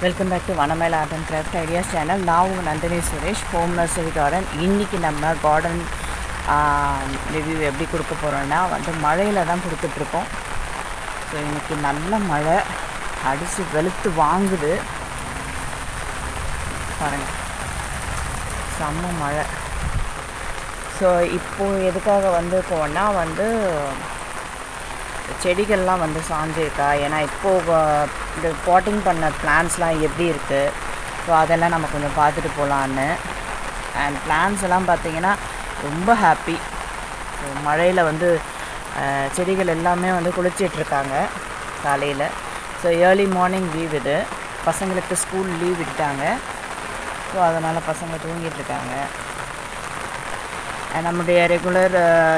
Welcome back to வனமேல art and craft ideas channel. நான் உங்கள் Nandini Suresh, home nursery garden. இன்றைக்கி நம்ம கார்டன் ரிவ்யூ எப்படி கொடுக்க போகிறோன்னா மழையில் தான் கொடுத்துட்ருக்கோம். ஸோ இன்றைக்கி நல்ல மழை அடித்து வெளுத்து வாங்குது பாருங்கள், செம்ம மழை. ஸோ இப்போது எதுக்காக போனால் செடிகள்லாம் சாஞ்சிருக்கா, ஏன்னா இப்போது இந்த பாட்டிங் பண்ண பிளான்ஸ்லாம் எப்படி இருக்குது, ஸோ அதெல்லாம் நம்ம கொஞ்சம் பார்த்துட்டு போகலான்னு. அண்ட் பிளான்ஸ் எல்லாம் பார்த்திங்கன்னா ரொம்ப ஹாப்பி. ஸோ மழையில் செடிகள் எல்லாமே குளிச்சிட்ருக்காங்க காலையில். ஸோ ஏர்லி மார்னிங் லீவ், இது பசங்களுக்கு ஸ்கூல் லீவ் விட்டாங்க. ஸோ அதனால் பசங்க தூங்கிட்டுருக்காங்க. நம்முடைய ரெகுலர்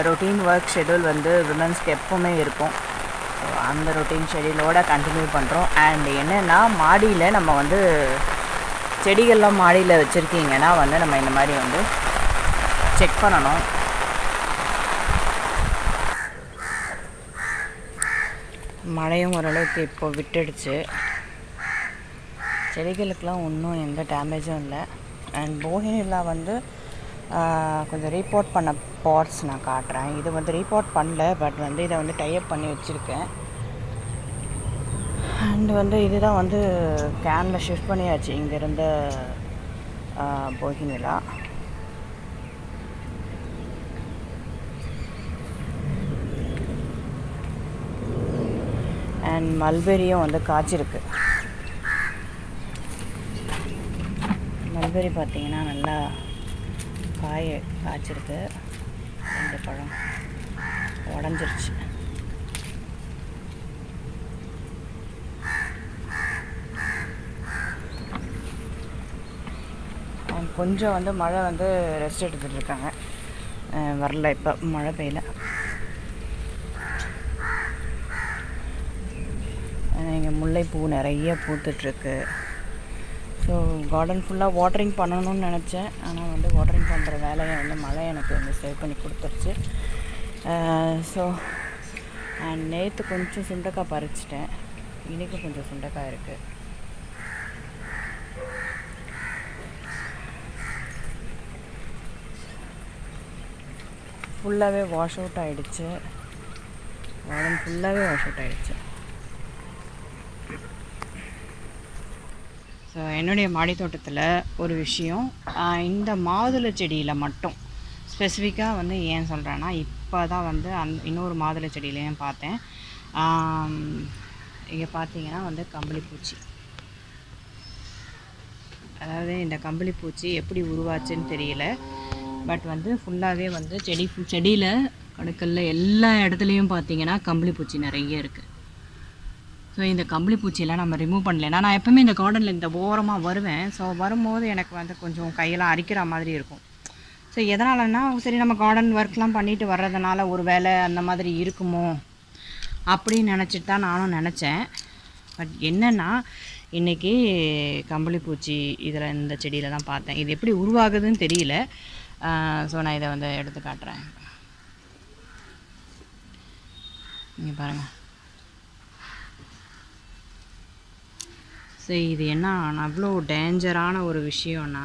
ரொட்டீன் ஒர்க் ஷெடியூல் விமன்ஸ்க்கு எப்போவுமே இருக்கும். ஸோ அந்த ரொட்டீன் ஷெடியூலோடு கண்டினியூ பண்ணுறோம். அண்ட் என்னென்னா, மாடியில் நம்ம செடிகள்லாம் மாடியில் வச்சுருக்கீங்கன்னா நம்ம இந்த மாதிரி செக் பண்ணணும். மழையும் ஓரளவுக்கு இப்போ விட்டுடுச்சு. செடிகளுக்கெலாம் ஒன்றும் எந்த டேமேஜும் இல்லை. அண்ட் போகினியில் கொஞ்சம் ரீபோர்ட் பண்ண பாட்ஸ் நான் காட்டுறேன். இது ரீபோர்ட் பண்ணல, பட் இதை டைப் பண்ணி வச்சுருக்கேன். அண்டு இதுதான் கேனில் ஷிஃப்ட் பண்ணியாச்சு இங்கேருந்த போகினிலா. அண்ட் மல்பெரியும் காய்ச்சிருக்கு. மல்பெரி பார்த்திங்கன்னா நல்லா காய்ச்சிருக்கு. ரெண்டு பழம் உடஞ்சிருச்சு. கொஞ்சம் மழை ரெஸ்ட் எடுத்துகிட்டு இருக்காங்க. வரல, இப்போ மழை பெய்யல. இங்கே முல்லைப்பூ நிறைய பூத்துட்ருக்கு. ஸோ கார்டன் ஃபுல்லாக வாட்டரிங் பண்ணணும்னு நினச்சேன். ஆனால் வாட்டரிங் பண்ணுற வேலையை மழை எனக்கு சேவ் பண்ணி கொடுத்துருச்சு. ஸோ நேற்று கொஞ்சம் சுண்டைக்காய் பறிச்சிட்டேன். இன்றைக்கி கொஞ்சம் சுண்டைக்காய் இருக்குது. ஃபுல்லாகவே வாஷ் அவுட் ஆகிடுச்சு. கார்டன் ஃபுல்லாகவே வாஷ் அவுட் ஆகிடுச்சு. ஸோ என்னுடைய மாடி தோட்டத்தில் ஒரு விஷயம், இந்த மாதுளை செடியில் மட்டும் ஸ்பெசிஃபிக்காக ஏன் சொல்கிறேன்னா, இப்போ தான் இன்னொரு மாதுளை செடியிலையும் பார்த்தேன். இங்கே பார்த்தீங்கன்னா கம்பளிப்பூச்சி. அதாவது இந்த கம்பளிப்பூச்சி எப்படி உருவாச்சுன்னு தெரியல, பட் ஃபுல்லாகவே செடியில் கடுக்கல்ல எல்லா இடத்துலையும் பார்த்தீங்கன்னா கம்பளிப்பூச்சி நிறைய இருக்குது. ஸோ இந்த கம்பளிப்பூச்சியெல்லாம் நம்ம ரிமூவ் பண்ணலைன்னா, நான் எப்போவுமே இந்த கார்டனில் இந்த ஓரமாக வருவேன். ஸோ வரும்போது எனக்கு கொஞ்சம் கையெல்லாம் அரிக்கிற மாதிரி இருக்கும். ஸோ எதனாலன்னா, சரி நம்ம கார்டன் ஒர்க்லாம் பண்ணிட்டு வர்றதுனால ஒரு வேலை அந்த மாதிரி இருக்குமோ அப்படின்னு நினச்சிட்டு தான் நானும் நினச்சேன். பட் என்னென்னா, இன்றைக்கி கம்பளிப்பூச்சி இதில் இந்த செடியில் தான் பார்த்தேன். இது எப்படி உருவாகுதுன்னு தெரியல. ஸோ நான் இதை எடுத்து காட்டுறேன். நீங்கள் பாருங்கள். ஸோ இது என்ன அவ்வளோ டேஞ்சரான ஒரு விஷயம்னா,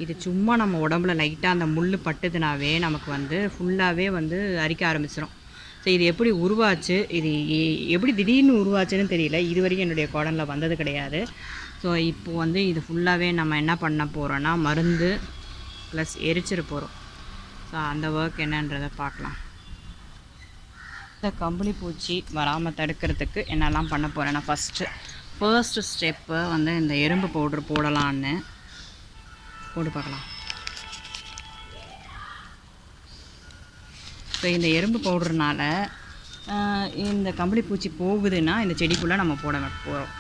இது சும்மா நம்ம உடம்புல லைட்டாக அந்த முள் பட்டுதுனாவே நமக்கு ஃபுல்லாகவே அரிக்க ஆரம்பிச்சிடும். ஸோ இது எப்படி உருவாச்சு, இது எப்படி திடீர்னு உருவாச்சுன்னு தெரியல. இது வரைக்கும் என்னுடைய கார்டனில் வந்தது கிடையாது. ஸோ இப்போது இது ஃபுல்லாகவே நம்ம என்ன பண்ண போகிறோன்னா, மருந்து ப்ளஸ் எரிச்சிட போகிறோம். ஸோ அந்த ஒர்க் என்னன்றதை பார்க்கலாம். இந்த கம்பளிப்பூச்சி வராமல் தடுக்கிறதுக்கு என்னெல்லாம் பண்ண போகிறேன்னா, ஃபர்ஸ்ட்டு ஸ்டெப்பு இந்த எறும்பு பவுட்ரு போடலான்னு போட்டு பார்க்கலாம். ஸோ இந்த எறும்பு பவுட்ருனால் இந்த கம்பளிப்பூச்சி போகுதுன்னா இந்த செடிக்குள்ளே நம்ம போட போகிறோம்.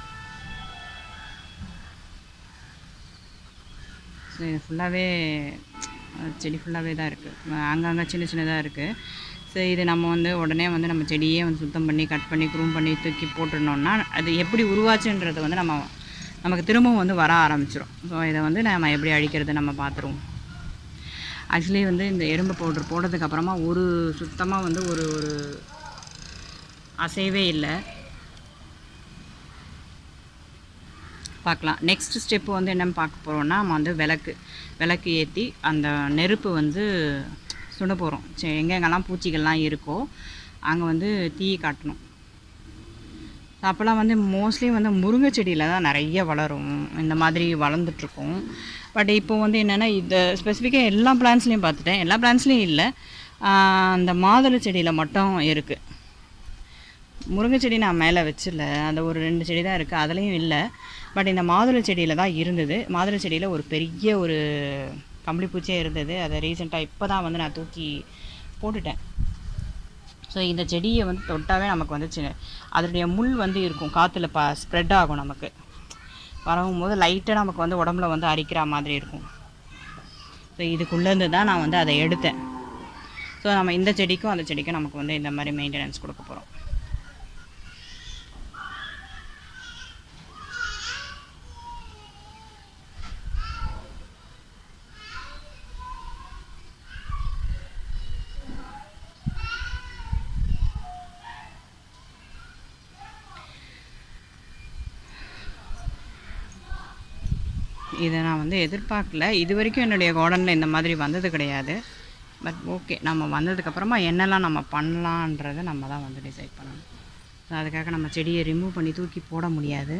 ஸோ இது ஃபுல்லாகவே செடி ஃபுல்லாகவே தான் இருக்குது, அங்கங்கே சின்ன சின்னதாக இருக்குது. ஸோ இது நம்ம உடனே நம்ம செடியே சுத்தம் பண்ணி கட் பண்ணி க்ரூம் பண்ணி தூக்கி போட்டுருந்தோம்னா, அது எப்படி உருவாச்சுன்றது நமக்கு திரும்பவும் வர ஆரம்பிச்சிடும். ஸோ இதை நம்ம எப்படி அழிக்கிறது நம்ம பார்த்துருவோம். ஆக்சுவலி இந்த எறும்பு பவுட்ரு போட்டதுக்கப்புறமா சுத்தமாக ஒரு அசைவே இல்லை. பார்க்கலாம். நெக்ஸ்ட் ஸ்டெப்பு வந்து என்னென்னு பார்க்க போகிறோன்னா, நம்ம வந்து விளக்கு ஏற்றி அந்த நெருப்பு வந்து சுட போகிறோம். எங்கெங்கெல்லாம் பூச்சிகள்லாம் இருக்கோ அங்கே வந்து தீ காட்டணும். அப்போல்லாம் வந்து மோஸ்ட்லி வந்து முருங்கை செடியில் தான் நிறைய வளரும், இந்த மாதிரி வளர்ந்துட்டுருக்கும். பட் இப்போ வந்து என்னென்னா, இது ஸ்பெசிஃபிக்காக எல்லா பிளான்ட்ஸ்லேயும் பார்த்துட்டேன், எல்லா பிளான்ட்ஸ்லேயும் இல்லை, அந்த மாதுளை செடியில் மட்டும் இருக்குது. முருங்கை செடி நான் மேலே வச்சிடல, அந்த ஒரு 2 செடி தான் இருக்குது, அதுலேயும் இல்லை. பட் இந்த மாதுளை செடியில் தான் இருந்தது. மாதுளை செடியில் ஒரு பெரிய ஒரு கம்பளிப்பூச்சியே இருந்தது. அதை ரீசெண்டாக இப்போ தான் வந்து நான் தூக்கி போட்டுட்டேன். ஸோ இந்த செடியை வந்து தொட்டாவே நமக்கு வந்து அதனுடைய முள் வந்து இருக்கும், காற்றுல ஸ்ப்ரெட் ஆகும், நமக்கு பரவும் போது லைட்டாக நமக்கு வந்து உடம்புல வந்து அரிக்கிற மாதிரி இருக்கும். ஸோ இதுக்குள்ளேருந்து தான் நான் வந்து அதை எடுத்தேன். ஸோ நம்ம இந்த செடிக்கும் அந்த செடிக்கும் நமக்கு வந்து இந்த மாதிரி மெயின்டெனன்ஸ் கொடுக்க போகிறோம். இதை நான் வந்து எதிர்பார்க்கல, இது வரைக்கும் என்னுடைய கார்டனில் இந்த மாதிரி வந்தது கிடையாது. பட் ஓகே, நம்ம வந்ததுக்கப்புறமா என்னெல்லாம் நம்ம பண்ணலான்றதை நம்ம தான் வந்து டிசைட் பண்ணணும். ஸோ அதுக்காக நம்ம செடியை ரிமூவ் பண்ணி தூக்கி போட முடியாது.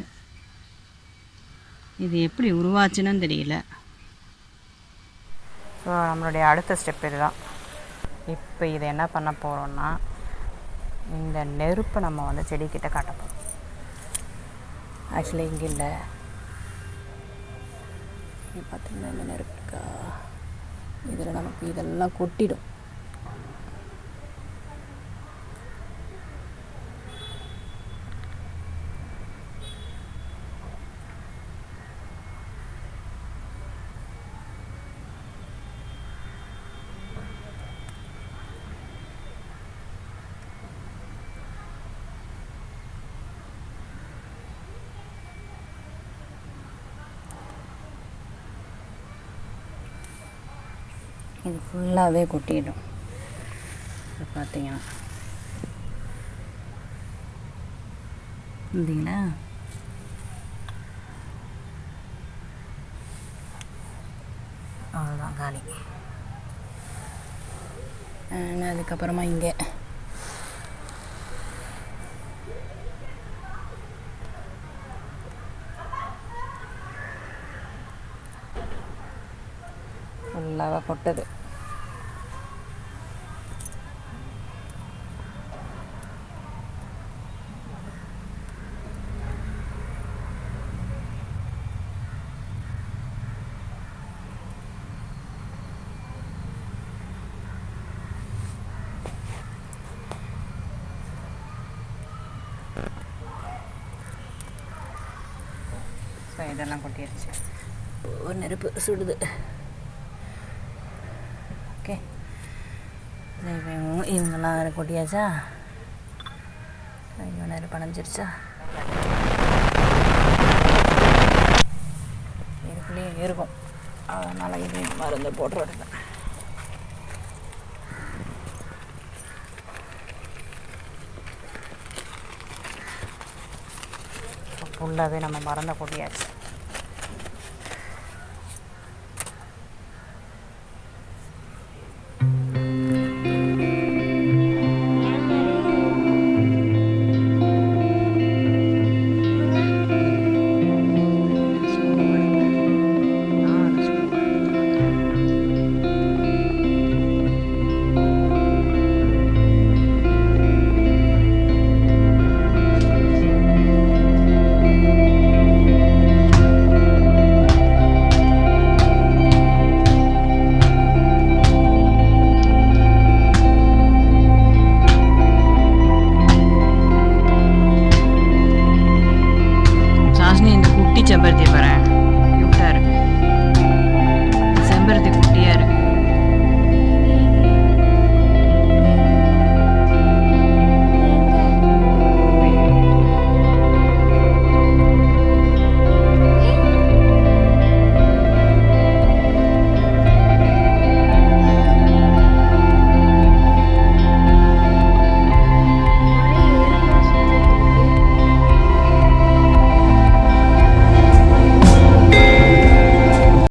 இது எப்படி உருவாச்சுன்னு தெரியல. ஸோ நம்மளுடைய அடுத்த ஸ்டெப் இது தான். இப்போ இதை என்ன பண்ண போகிறோன்னா, இந்த நெருப்பை நம்ம வந்து செடிக்கிட்ட காட்ட போகிறோம். ஆக்சுவலி இங்கே இல்லை, பார்த்திங்கன்னா இந்த நெருப்பு இருக்கா, இதில் நமக்கு இதெல்லாம் கொட்டிடும். இது ஃபுல்லாகவே கொட்டிடும். இப்போ பார்த்தீங்கன்னா இல்லைங்களா, அவ்வளோதான் காலி. அதுக்கப்புறமா இங்கே ஃபுல்லாக கொட்டுது. ஸோ இதெல்லாம் கொட்டிடுச்சு. ஒரு நெருப்பு சுடுது. ஓகே, இவங்கெல்லாம் வேறு கொட்டியாச்சா, இவங்க நெருப்பு அணைஞ்சிருச்சா, இதுக்குள்ளேயே இருக்கும். அதனால் இது மருந்து போட்டுருங்க. ஃபுல்லாகவே நம்ம மருந்தை கொட்டியாச்சு.